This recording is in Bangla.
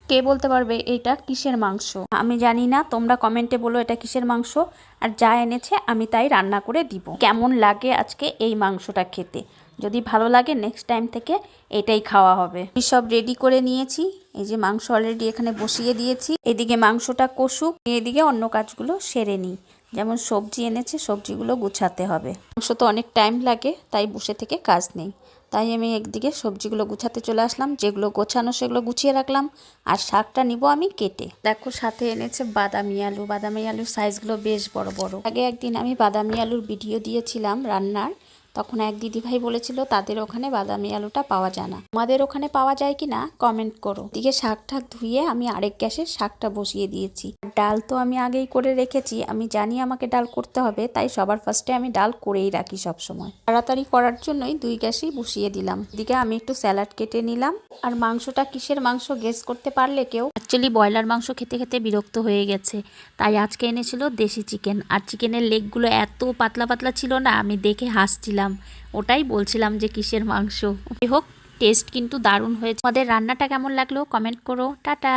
কে বলতে পারবে এটা কিসের মাংস? আমি জানি না, তোমরা কমেন্টে বলো এটা কিসের মাংস। আর যা এনেছে আমি তাই রান্না করে দিব। কেমন লাগে আজকে এই মাংসটা খেতে? যদি ভালো লাগে নেক্সট টাইম থেকে এটাই খাওয়া হবে। আমি সব রেডি করে নিয়েছি। এই যে মাংস অলরেডি এখানে বসিয়ে দিয়েছি। এদিকে মাংসটা কষুক, এদিকে অন্য কাজগুলো সেরে নিই। যেমন সবজি এনেছে, সবজিগুলো গুছাতে হবে। মাংস তো অনেক টাইম লাগে, তাই বসে থেকে কাজ নেই। তাই আমি একদিকে সবজিগুলো গুছাতে চলে আসলাম। যেগুলো গোছানো সেগুলো গুছিয়ে রাখলাম। আর শাকটা নিব আমি কেটে। দেখো সাথে এনেছে বাদামি আলু। বাদামি আলুর সাইজগুলো বেশ বড় বড়। আগে একদিন আমি বাদামি আলুর ভিডিও দিয়েছিলাম রান্নার, তখন এক দিদিভাই বলেছিল তাদের ওখানে বাদামি আলুটা পাওয়া যায় না। আমাদের ওখানে পাওয়া যায় কি না কমেন্ট করো। দিকে শাক ঠাক ধুয়ে আমি আরেক গ্যাসে শাকটা বসিয়ে দিয়েছি। ডাল তো আমি আগেই করে রেখেছি, আমি জানি আমাকে ডাল করতে হবে, তাই সবার ফার্স্টে আমি ডাল করেই রাখি সব সময়। তাড়াতাড়ি করার জন্যই দুই গ্যাসেই বসিয়ে দিলাম। এদিকে আমি একটু স্যালাড কেটে নিলাম। আর মাংসটা কিসের মাংস গেস করতে পারলে কেউ? অ্যাকচুয়ালি ব্রয়লার মাংস খেতে খেতে বিরক্ত হয়ে গেছে, তাই আজকে এনেছিল দেশি চিকেন। আর চিকেনের লেগগুলো এত পাতলা পাতলা ছিল না, আমি দেখে হাসছিলাম। ওটাই বলছিলাম যে কিসের মাংস। যাই হোক, টেস্ট কিন্তু দারুণ হয়েছে। আমাদের রান্নাটা কেমন লাগলো কমেন্ট করো। টাটা।